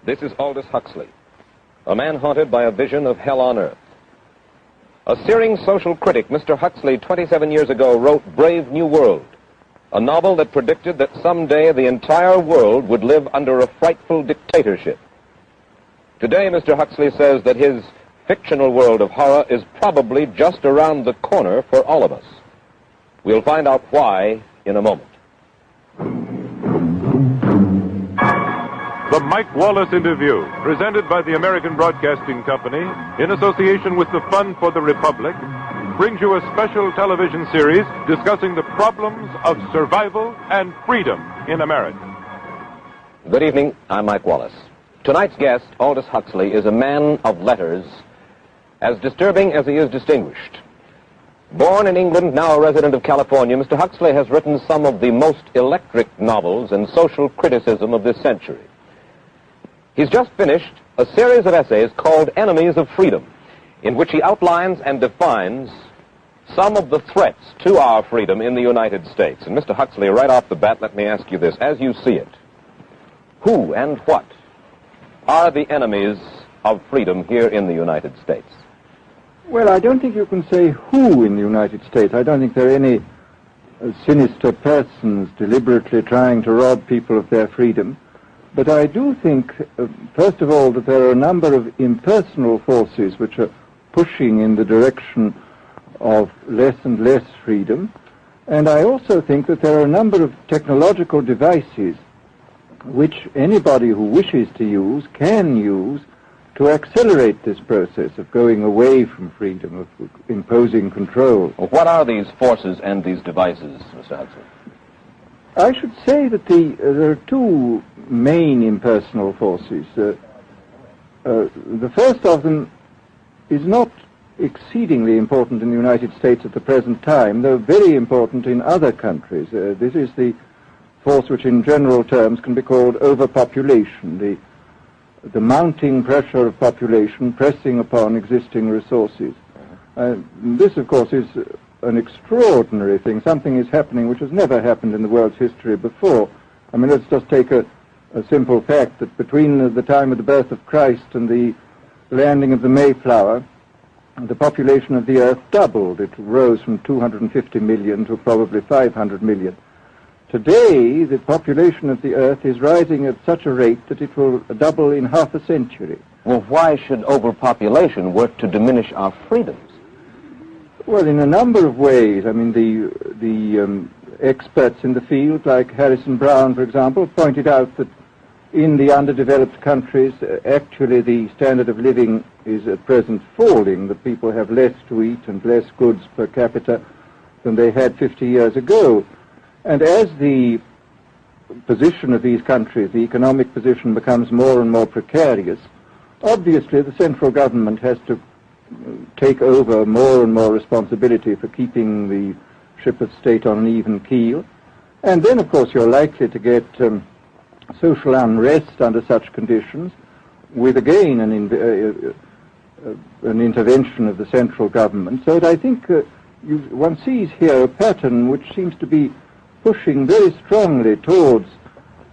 This is Aldous Huxley, a man haunted by a vision of hell on earth. A searing social critic, Mr. Huxley, 27 years ago, wrote Brave New World, a novel that predicted that someday the entire world would live under a frightful dictatorship. Today, Mr. Huxley says that his fictional world of horror is probably just around the corner for all of us. We'll find out why in a moment. The Mike Wallace Interview, presented by the American Broadcasting Company in association with the Fund for the Republic, brings you a special television series discussing the problems of survival and freedom in America. Good evening. I'm Mike Wallace. Tonight's guest, Aldous Huxley, is a man of letters, as disturbing as he is distinguished. Born in England, now a resident of California, Mr. Huxley has written some of the most electric novels and social criticism of this century. He's just finished a series of essays called Enemies of Freedom, in which he outlines and defines some of the threats to our freedom in the United States. And Mr. Huxley, right off the bat, let me ask you this. As you see it, who and what are the enemies of freedom here in the United States? Well, I don't think you can say who in the United States. I don't think there are any sinister persons deliberately trying to rob people of their freedom. But I do think, first of all, that there are a number of impersonal forces which are pushing in the direction of less and less freedom. And I also think that there are a number of technological devices which anybody who wishes to use can use to accelerate this process of going away from freedom, of imposing control. Well, what are these forces and these devices, Mr. Huxley? I should say that there are two main impersonal forces. The first of them is not exceedingly important in the United States at the present time, though very important in other countries. This is the force which in general terms can be called overpopulation, the mounting pressure of population pressing upon existing resources. This, of course, is an extraordinary thing. Something is happening which has never happened in the world's history before. I mean, let's just take a simple fact that between the time of the birth of Christ and the landing of the Mayflower, the population of the Earth doubled. It rose from 250 million to probably 500 million. Today, the population of the Earth is rising at such a rate that it will double in half a century. Well, why should overpopulation work to diminish our freedoms? Well, in a number of ways. I mean, the experts in the field, like Harrison Brown, for example, pointed out that in the underdeveloped countries, actually the standard of living is at present falling, that people have less to eat and less goods per capita than they had 50 years ago. And as the position of these countries, the economic position, becomes more and more precarious, obviously the central government has to take over more and more responsibility for keeping the ship of state on an even keel. And then, of course, you're likely to get social unrest under such conditions, with again an intervention of the central government. So that I think one sees here a pattern which seems to be pushing very strongly towards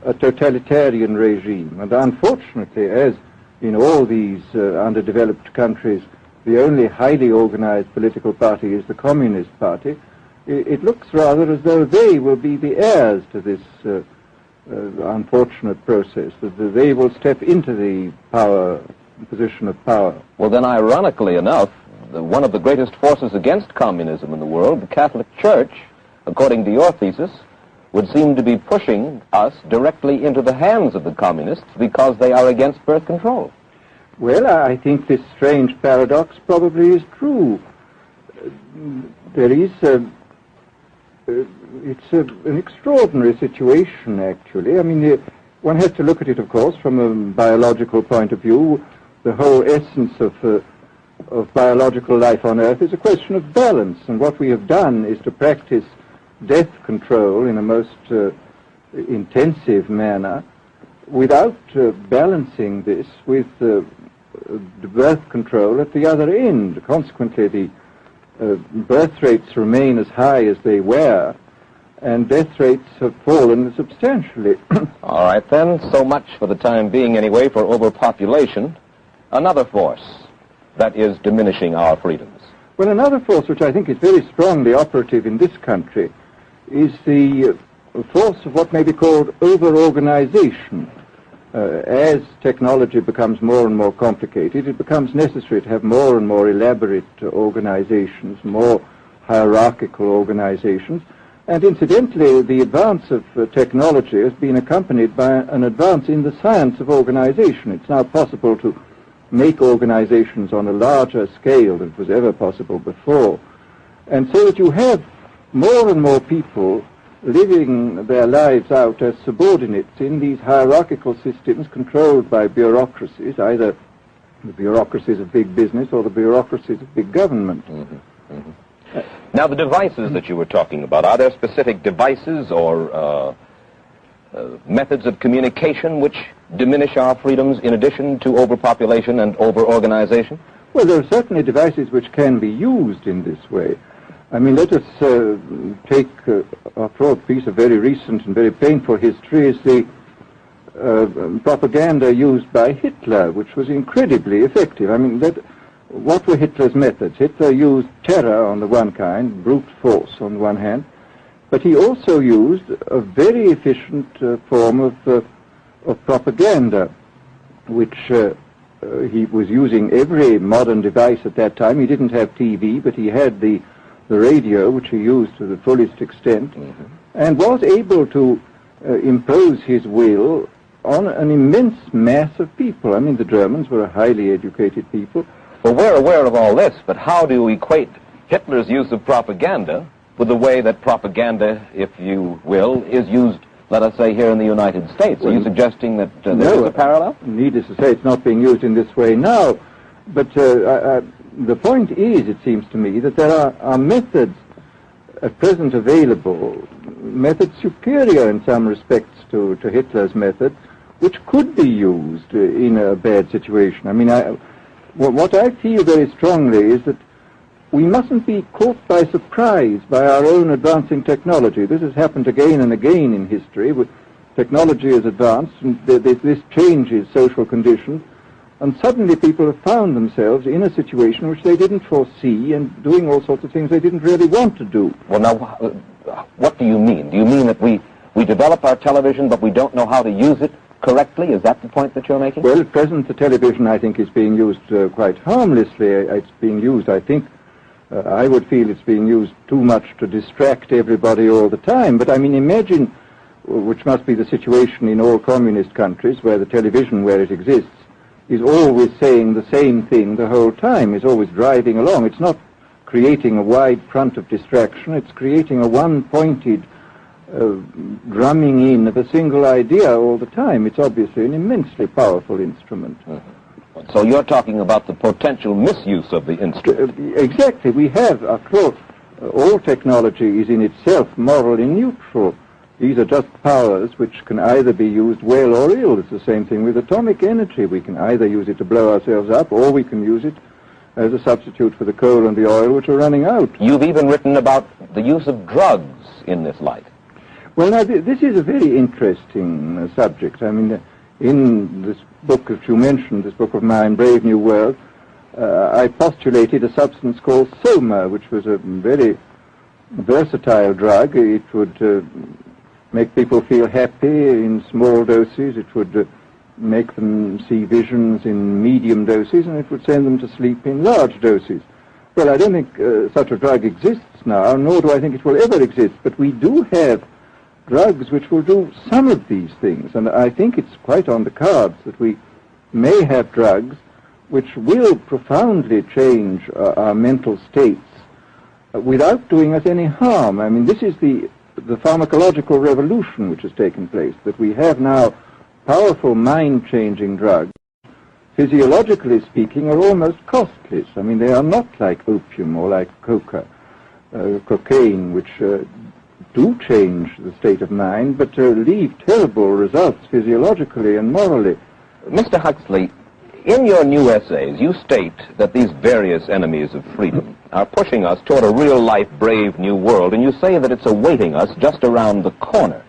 a totalitarian regime. And unfortunately, as in all these underdeveloped countries, the only highly organized political party is the Communist Party, it looks rather as though they will be the heirs to this unfortunate process, that they will step into the position of power. Well, then, ironically enough, one of the greatest forces against communism in the world, the Catholic Church, according to your thesis, would seem to be pushing us directly into the hands of the communists because they are against birth control. Well, I think this strange paradox probably is true. There is it's an extraordinary situation, actually. I mean, one has to look at it, of course, from a biological point of view. The whole essence of biological life on Earth is a question of balance, and what we have done is to practice death control in a most intensive manner without balancing this with the birth control at the other end. Consequently, the birth rates remain as high as they were, and death rates have fallen substantially. All right, then, so much for the time being anyway for overpopulation. Another force that is diminishing our freedoms. Well, another force which I think is very strongly operative in this country is the force of what may be called over-organization. As technology becomes more and more complicated, it becomes necessary to have more and more elaborate organizations, more hierarchical organizations. And incidentally, the advance of technology has been accompanied by an advance in the science of organization. It's now possible to make organizations on a larger scale than was ever possible before. And so that you have more and more people living their lives out as subordinates in these hierarchical systems controlled by bureaucracies, either the bureaucracies of big business or the bureaucracies of big government. Now, the devices that you were talking about, are there specific devices or methods of communication which diminish our freedoms in addition to overpopulation and over-organization? Well, there are certainly devices which can be used in this way. I mean, let us take, after all, a piece of very recent and very painful history is the propaganda used by Hitler, which was incredibly effective. I mean, what were Hitler's methods? Hitler used terror on the one kind, brute force on the one hand, but he also used a very efficient form of propaganda, which he was using every modern device at that time. He didn't have TV, but he had the radio, which he used to the fullest extent, and was able to impose his will on an immense mass of people. I mean, the Germans were a highly educated people. Well, we're aware of all this, but how do you equate Hitler's use of propaganda with the way that propaganda, if you will, is used, let us say, here in the United States? Are you suggesting that there is a parallel? Needless to say, it's not being used in this way now, but the point is, it seems to me, that there are methods at present available, methods superior in some respects to Hitler's method, which could be used in a bad situation. I mean, what I feel very strongly is that we mustn't be caught by surprise by our own advancing technology. This has happened again and again in history. Technology has advanced, and this changes social conditions, and suddenly people have found themselves in a situation which they didn't foresee and doing all sorts of things they didn't really want to do. Well, now, what do you mean? Do you mean that we develop our television, but we don't know how to use it correctly? Is that the point that you're making? Well, at present, the television, I think, is being used quite harmlessly. It's being used, I think, I would feel it's being used too much to distract everybody all the time. But, I mean, imagine, which must be the situation in all communist countries, where the television, where it exists, is always saying the same thing the whole time, is always driving along. It's not creating a wide front of distraction, it's creating a one-pointed drumming in of a single idea all the time. It's obviously an immensely powerful instrument. So you're talking about the potential misuse of the instrument. Exactly. We have, after all technology is in itself morally neutral. These are just powers which can either be used well or ill. It's the same thing with atomic energy. We can either use it to blow ourselves up, or we can use it as a substitute for the coal and the oil which are running out. You've even written about the use of drugs in this light. Well, now, this is a very interesting subject. I mean, in this book that you mentioned, this book of mine, Brave New World, I postulated a substance called soma, which was a very versatile drug. It would make people feel happy in small doses. It would make them see visions in medium doses, and it would send them to sleep in large doses. Well, I don't think such a drug exists now, nor do I think it will ever exist, but we do have drugs which will do some of these things, and I think it's quite on the cards that we may have drugs which will profoundly change our mental states without doing us any harm. I mean, this is the pharmacological revolution which has taken place, that we have now powerful mind-changing drugs, physiologically speaking, are almost costless. I mean, they are not like opium or like cocaine, which do change the state of mind, but leave terrible results physiologically and morally. Mr. Huxley, In your new essays, you state that these various enemies of freedom are pushing us toward a real-life, brave new world, and you say that it's awaiting us just around the corner.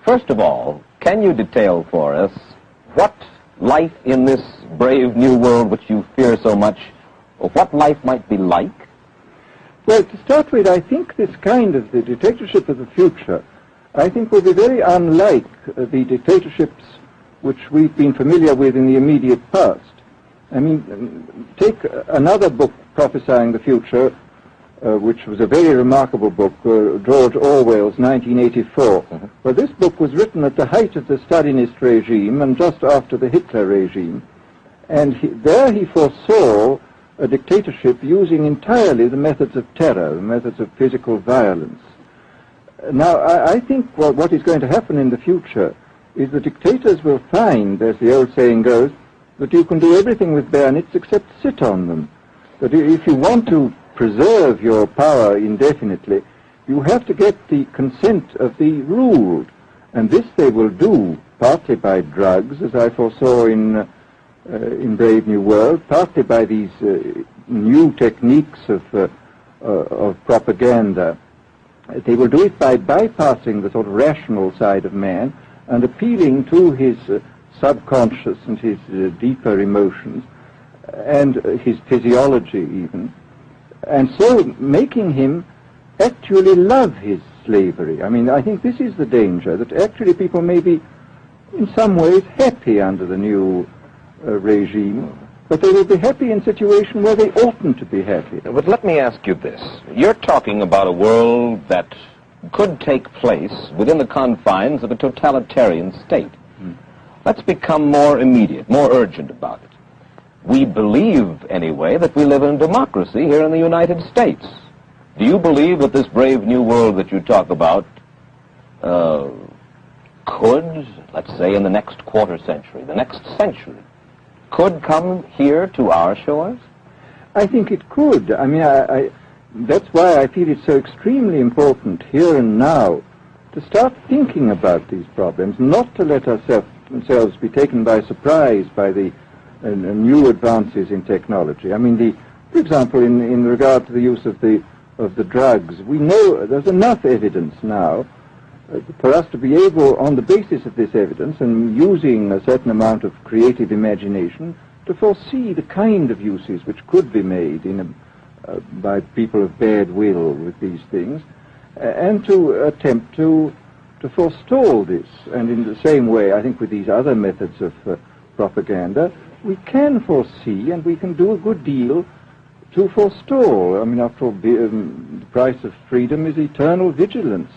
First of all, can you detail for us what life in this brave new world which you fear so much, or what life might be like? Well, to start with, I think this kind of the dictatorship of the future, I think will be very unlike the dictatorships which we've been familiar with in the immediate past. I mean, take another book prophesying the future, which was a very remarkable book, George Orwell's 1984. Well, this book was written at the height of the Stalinist regime and just after the Hitler regime, and there he foresaw a dictatorship using entirely the methods of terror, the methods of physical violence. Now, I think what is going to happen in the future is the dictators will find, as the old saying goes, that you can do everything with bayonets except sit on them. That if you want to preserve your power indefinitely, you have to get the consent of the ruled. And this they will do partly by drugs, as I foresaw in Brave New World, partly by these new techniques of propaganda. They will do it by bypassing the sort of rational side of man and appealing to his subconscious and his deeper emotions and his physiology even, and so making him actually love his slavery. I mean, I think this is the danger, that actually people may be in some ways happy under the new regime, but they will be happy in a situation where they oughtn't to be happy. But let me ask you this. You're talking about a world that could take place within the confines of a totalitarian state. Let's become more immediate, more urgent about it. We believe, anyway, that we live in a democracy here in the United States. Do you believe that this brave new world that you talk about could, let's say, in the next quarter century, the next century, could come here to our shores? I think it could. I mean, that's why I feel it's so extremely important here and now to start thinking about these problems, not to let ourselves be taken by surprise by the new advances in technology. I mean, for example, in regard to the use of the drugs, we know there's enough evidence now for us to be able, on the basis of this evidence and using a certain amount of creative imagination, to foresee the kind of uses which could be made by people of bad will with these things, and to attempt to forestall this. And in the same way, I think with these other methods of propaganda, we can foresee and we can do a good deal to forestall. I mean, after all, the price of freedom is eternal vigilance.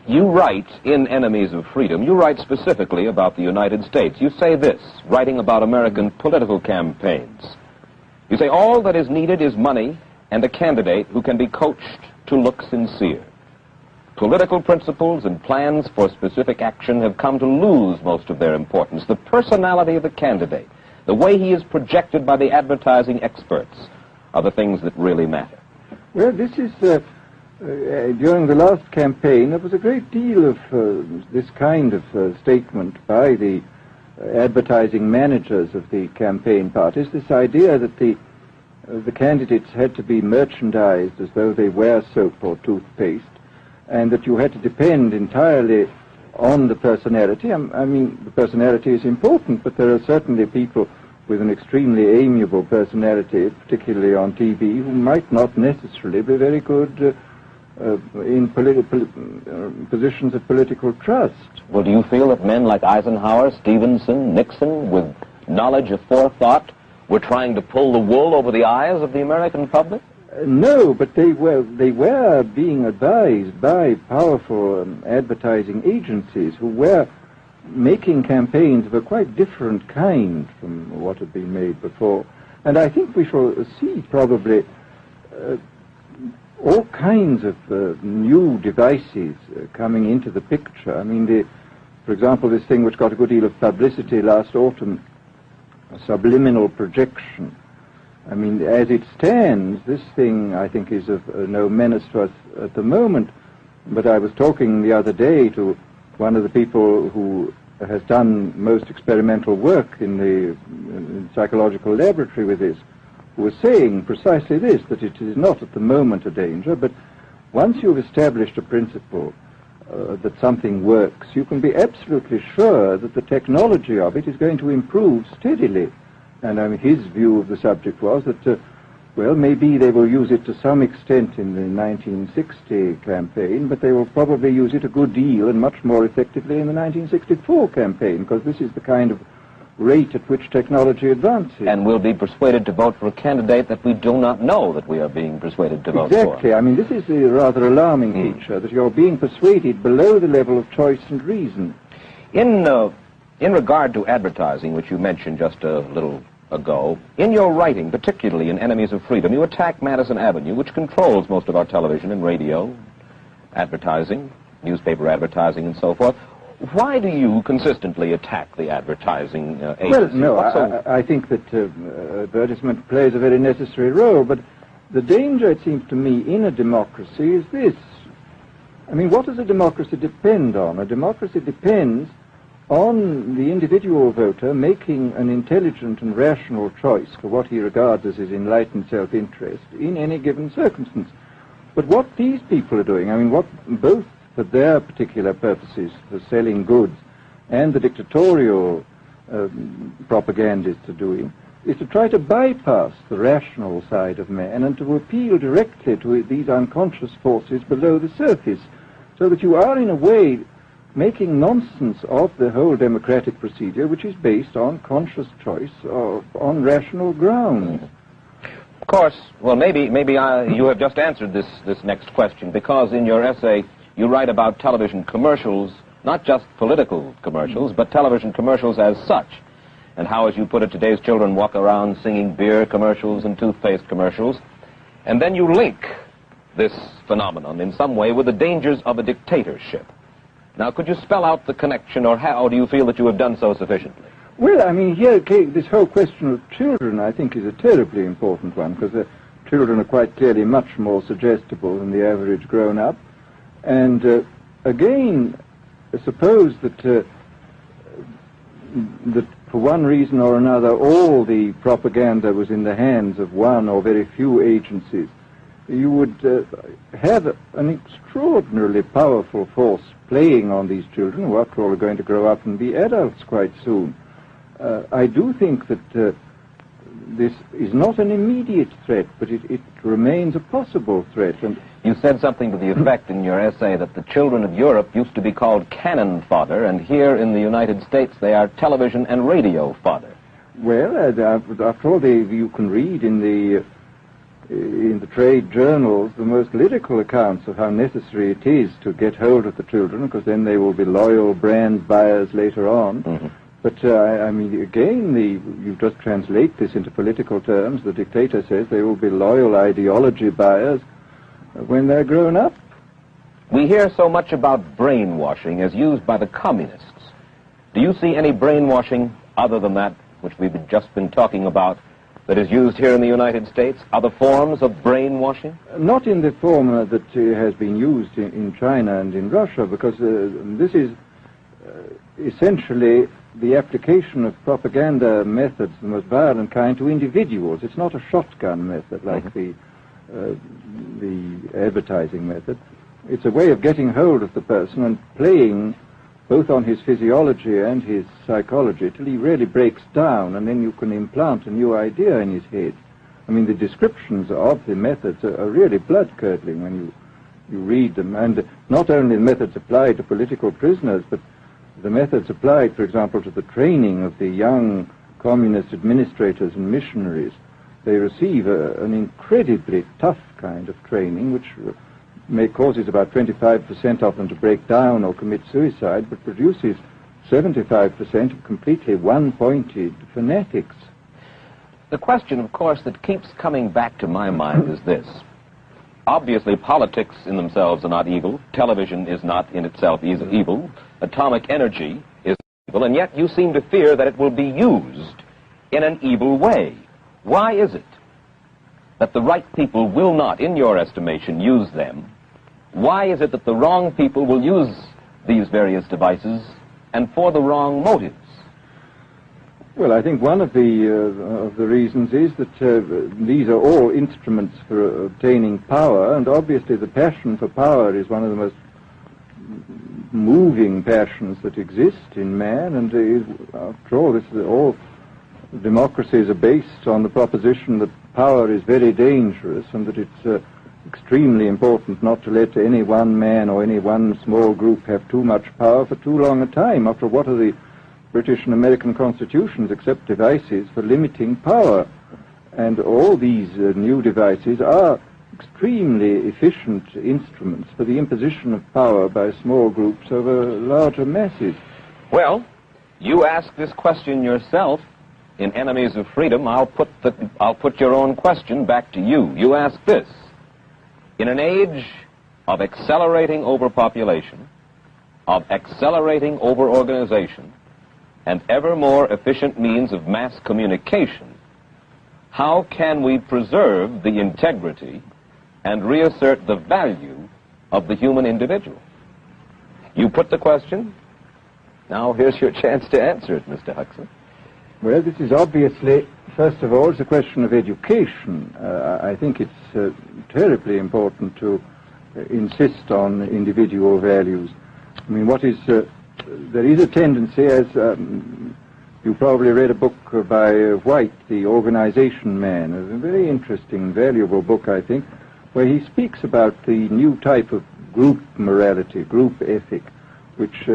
You write in Enemies of Freedom, you write specifically about the United States. You say this, writing about American political campaigns. You say, all that is needed is money and a candidate who can be coached to look sincere. Political principles and plans for specific action have come to lose most of their importance. The personality of the candidate, the way he is projected by the advertising experts, are the things that really matter. Well, this is, during the last campaign, there was a great deal of this kind of statement by the advertising managers of the campaign parties, this idea that the candidates had to be merchandised as though they were soap or toothpaste, and that you had to depend entirely on the personality. I mean, the personality is important, but there are certainly people with an extremely amiable personality, particularly on TV, who might not necessarily be very good in positions of political trust. Well, do you feel that men like Eisenhower, Stevenson, Nixon, with knowledge of forethought, were trying to pull the wool over the eyes of the American public? No, but they were being advised by powerful advertising agencies who were making campaigns of a quite different kind from what had been made before. And I think we shall see probably all kinds of new devices coming into the picture. I mean, for example, this thing which got a good deal of publicity last autumn, subliminal projection. I mean, as it stands, this thing, I think, is of no menace to us at the moment. But I was talking the other day to one of the people who has done most experimental work in the psychological laboratory with this, who was saying precisely this, that it is not at the moment a danger, but once you've established a principle that something works, you can be absolutely sure that the technology of it is going to improve steadily. And his view of the subject was that, well, maybe they will use it to some extent in the 1960 campaign, but they will probably use it a good deal and much more effectively in the 1964 campaign, because this is the kind of rate at which technology advances. And we'll be persuaded to vote for a candidate that we do not know that we are being persuaded to vote for. Exactly. I mean, this is a rather alarming feature, that you're being persuaded below the level of choice and reason. In regard to advertising, which you mentioned just a little ago, in your writing, particularly in Enemies of Freedom, you attack Madison Avenue, which controls most of our television and radio advertising, newspaper advertising, and so forth. Why do you consistently attack the advertising agency? Well, no, I think that advertisement plays a very necessary role, but the danger, it seems to me, in a democracy is this. I mean, what does a democracy depend on? A democracy depends on the individual voter making an intelligent and rational choice for what he regards as his enlightened self-interest in any given circumstance. But what these people are doing, I mean, what both for their particular purposes, for selling goods, and the dictatorial propagandists are doing, is to try to bypass the rational side of man and to appeal directly to these unconscious forces below the surface, so that you are, in a way, making nonsense of the whole democratic procedure, which is based on conscious choice on rational grounds. Of course, well, maybe you have just answered this next question, because in your essay you write about television commercials, not just political commercials, but television commercials as such, and how, as you put it, today's children walk around singing beer commercials and toothpaste commercials, and then you link this phenomenon in some way with the dangers of a dictatorship. Now, could you spell out the connection, or how do you feel that you have done so sufficiently? Well, I mean, here, this whole question of children, I think, is a terribly important one, because children are quite clearly much more suggestible than the average grown-up. And again, suppose that for one reason or another all the propaganda was in the hands of one or very few agencies, you would have an extraordinarily powerful force playing on these children, who after all are going to grow up and be adults quite soon. I do think that this is not an immediate threat, but it remains a possible threat. And you said something to the effect in your essay that the children of Europe used to be called cannon fodder, and here in the United States they are television and radio fodder. Well, after all, you can read in the trade journals the most lyrical accounts of how necessary it is to get hold of the children, because then they will be loyal brand buyers later on. Mm-hmm. But, I mean, again, you just translate this into political terms. The dictator says they will be loyal ideology buyers when they're grown up. We hear so much about brainwashing as used by the communists. Do you see any brainwashing other than that which we've just been talking about that is used here in the United States? Other forms of brainwashing? Not in the form that has been used in China and in Russia, because this is essentially the application of propaganda methods, the most violent kind, to individuals. It's not a shotgun method like the advertising method. It's a way of getting hold of the person and playing both on his physiology and his psychology till he really breaks down, and then you can implant a new idea in his head. I mean, the descriptions of the methods are really blood-curdling when you read them, and not only the methods applied to political prisoners, but the methods applied, for example, to the training of the young communist administrators and missionaries. They receive an incredibly tough kind of training, which causes about 25% of them to break down or commit suicide, but produces 75% of completely one-pointed fanatics. The question, of course, that keeps coming back to my mind is this. Obviously, politics in themselves are not evil. Television is not in itself evil. Atomic energy is evil, and yet you seem to fear that it will be used in an evil way. Why is it that the right people will not, in your estimation, use them? Why is it that the wrong people will use these various devices and for the wrong motives? Well, I think one of the reasons is that these are all instruments for obtaining power, and obviously the passion for power is one of the most moving passions that exist in man, and after all, all democracies are based on the proposition that power is very dangerous and that it's extremely important not to let any one man or any one small group have too much power for too long a time. After all, what are the British and American constitutions except devices for limiting power? And all these new devices are extremely efficient instruments for the imposition of power by small groups over larger masses. Well, you ask this question yourself in Enemies of Freedom. I'll put your own question back to you. You ask this: in an age of accelerating overpopulation, of accelerating overorganization, and ever more efficient means of mass communication, how can we preserve the integrity and reassert the value of the human individual? You put the question. Now here's your chance to answer it, Mr. Huxley. Well, this is obviously, first of all, it's a question of education. I think it's terribly important to insist on individual values. I mean, there is a tendency, as you probably read a book by White, The Organization Man, a very interesting, valuable book, I think, where he speaks about the new type of group morality, group ethic, which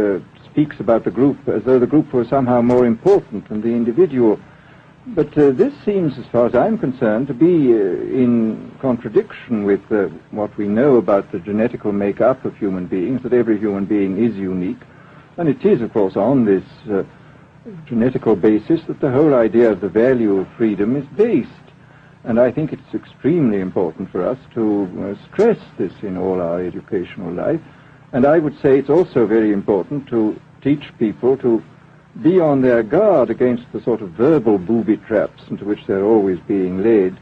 speaks about the group as though the group was somehow more important than the individual. But this seems, as far as I'm concerned, to be in contradiction with what we know about the genetical makeup of human beings, that every human being is unique. And it is, of course, on this genetical basis that the whole idea of the value of freedom is based. And I think it's extremely important for us to stress this in all our educational life. And I would say it's also very important to teach people to be on their guard against the sort of verbal booby traps into which they're always being led,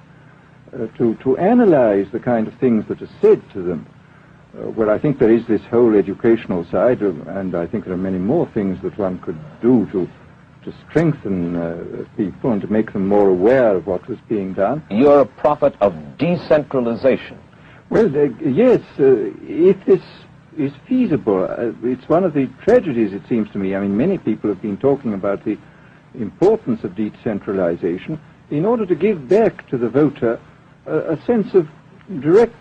to analyze the kind of things that are said to them. Well, I think there is this whole educational side, and I think there are many more things that one could do to strengthen people and to make them more aware of what was being done. You're a prophet of decentralization. Well, yes, if this is feasible. It's one of the tragedies, it seems to me. I mean, many people have been talking about the importance of decentralization in order to give back to the voter a sense of direct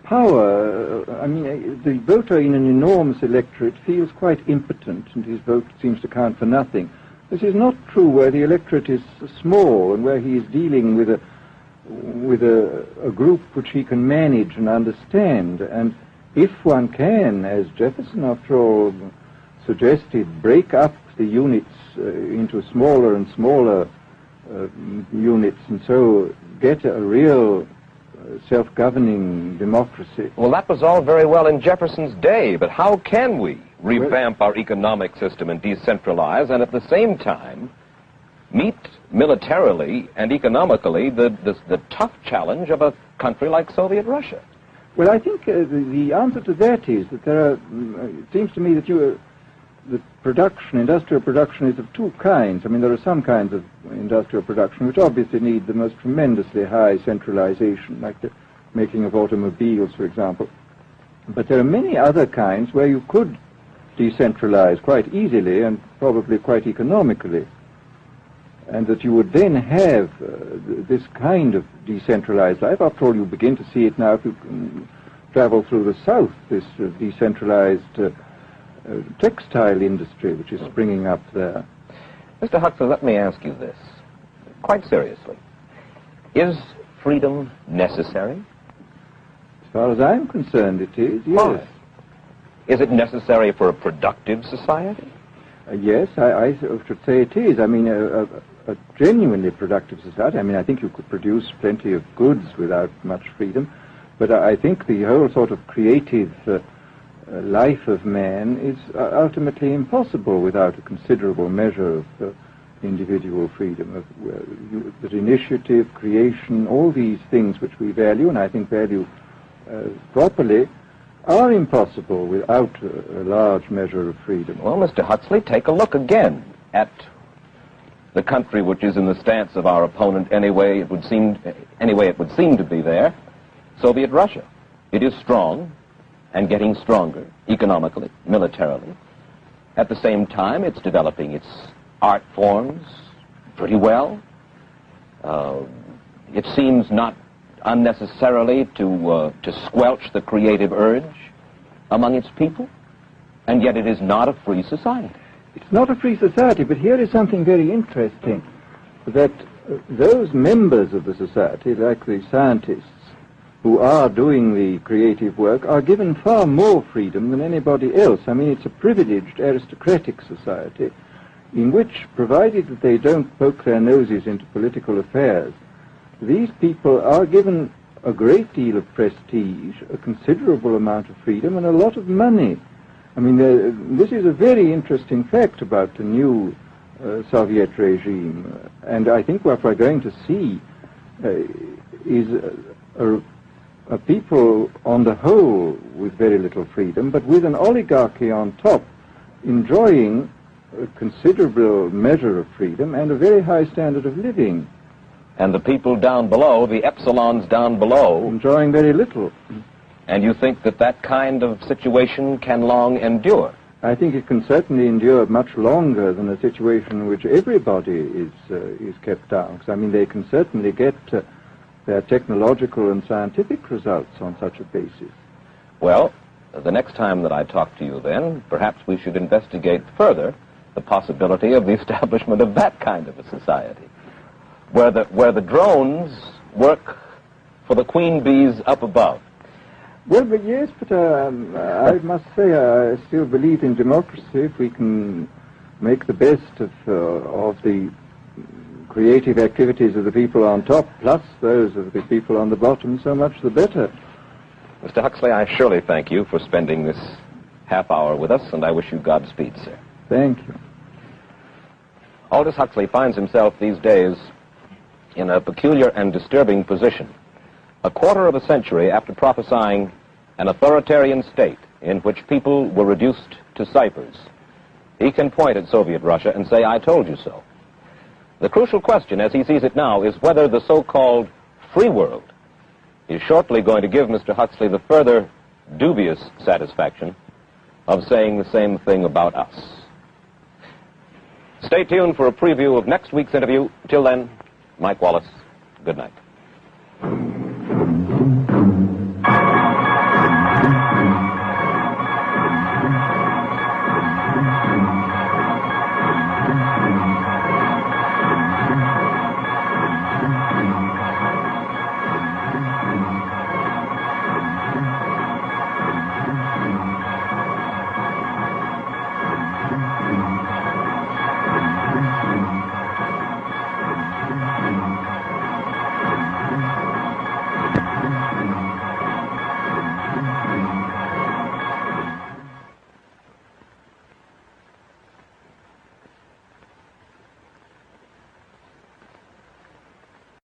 power. I mean, the voter in an enormous electorate feels quite impotent, and his vote seems to count for nothing. This is not true where the electorate is small and where he is dealing with a group which he can manage and understand. And if one can, as Jefferson, after all, suggested, break up the units into smaller and smaller units, and so get a real self-governing democracy. Well, that was all very well in Jefferson's day, but how can we revamp our economic system and decentralize, and at the same time meet militarily and economically the tough challenge of a country like Soviet Russia? Well, I think the answer to that is that there are, it seems to me that industrial production is of two kinds. I mean, there are some kinds of industrial production which obviously need the most tremendously high centralization, like the making of automobiles, for example. But there are many other kinds where you could decentralize quite easily and probably quite economically, and that you would then have this kind of decentralized life. After all, you begin to see it now if you travel through the South, this decentralized textile industry which is springing up there. Mr. Huxley, let me ask you this, quite seriously. Is freedom necessary? As far as I'm concerned, it is, yes. Why? Is it necessary for a productive society? Yes, I should say it is. I mean, a genuinely productive society. I mean, I think you could produce plenty of goods without much freedom, but I think the whole sort of creative life of man is ultimately impossible without a considerable measure of individual freedom, that initiative, creation, all these things which we value, and I think value properly, are impossible without a large measure of freedom. Well, Mr. Huxley, take a look again at the country which is in the stance of our opponent anyway it would seem to be there, Soviet Russia. It is strong and getting stronger economically, militarily. At the same time, it's developing its art forms pretty well. It seems not unnecessarily to squelch the creative urge among its people, and yet it is not a free society. It's not a free society, but here is something very interesting, that those members of the society, like the scientists who are doing the creative work, are given far more freedom than anybody else. I mean, it's a privileged aristocratic society in which, provided that they don't poke their noses into political affairs, these people are given a great deal of prestige, a considerable amount of freedom, and a lot of money. I mean, this is a very interesting fact about the new Soviet regime, and I think what we're going to see is a people on the whole with very little freedom, but with an oligarchy on top enjoying a considerable measure of freedom and a very high standard of living. And the people down below, the epsilons down below, enjoying very little. And you think that that kind of situation can long endure? I think it can certainly endure much longer than a situation in which everybody is kept down. Because, I mean, they can certainly get their technological and scientific results on such a basis. Well, the next time that I talk to you then, perhaps we should investigate further the possibility of the establishment of that kind of a society, where the drones work for the queen bees up above. Well, but yes, but I must say I still believe in democracy. If we can make the best of the creative activities of the people on top, plus those of the people on the bottom, so much the better. Mr. Huxley, I surely thank you for spending this half hour with us, and I wish you Godspeed, sir. Thank you. Aldous Huxley finds himself these days in a peculiar and disturbing position. A quarter of a century after prophesying an authoritarian state in which people were reduced to ciphers, he can point at Soviet Russia and say, "I told you so." The crucial question, as he sees it now, is whether the so-called free world is shortly going to give Mr. Huxley the further dubious satisfaction of saying the same thing about us. Stay tuned for a preview of next week's interview. Till then, Mike Wallace, good night.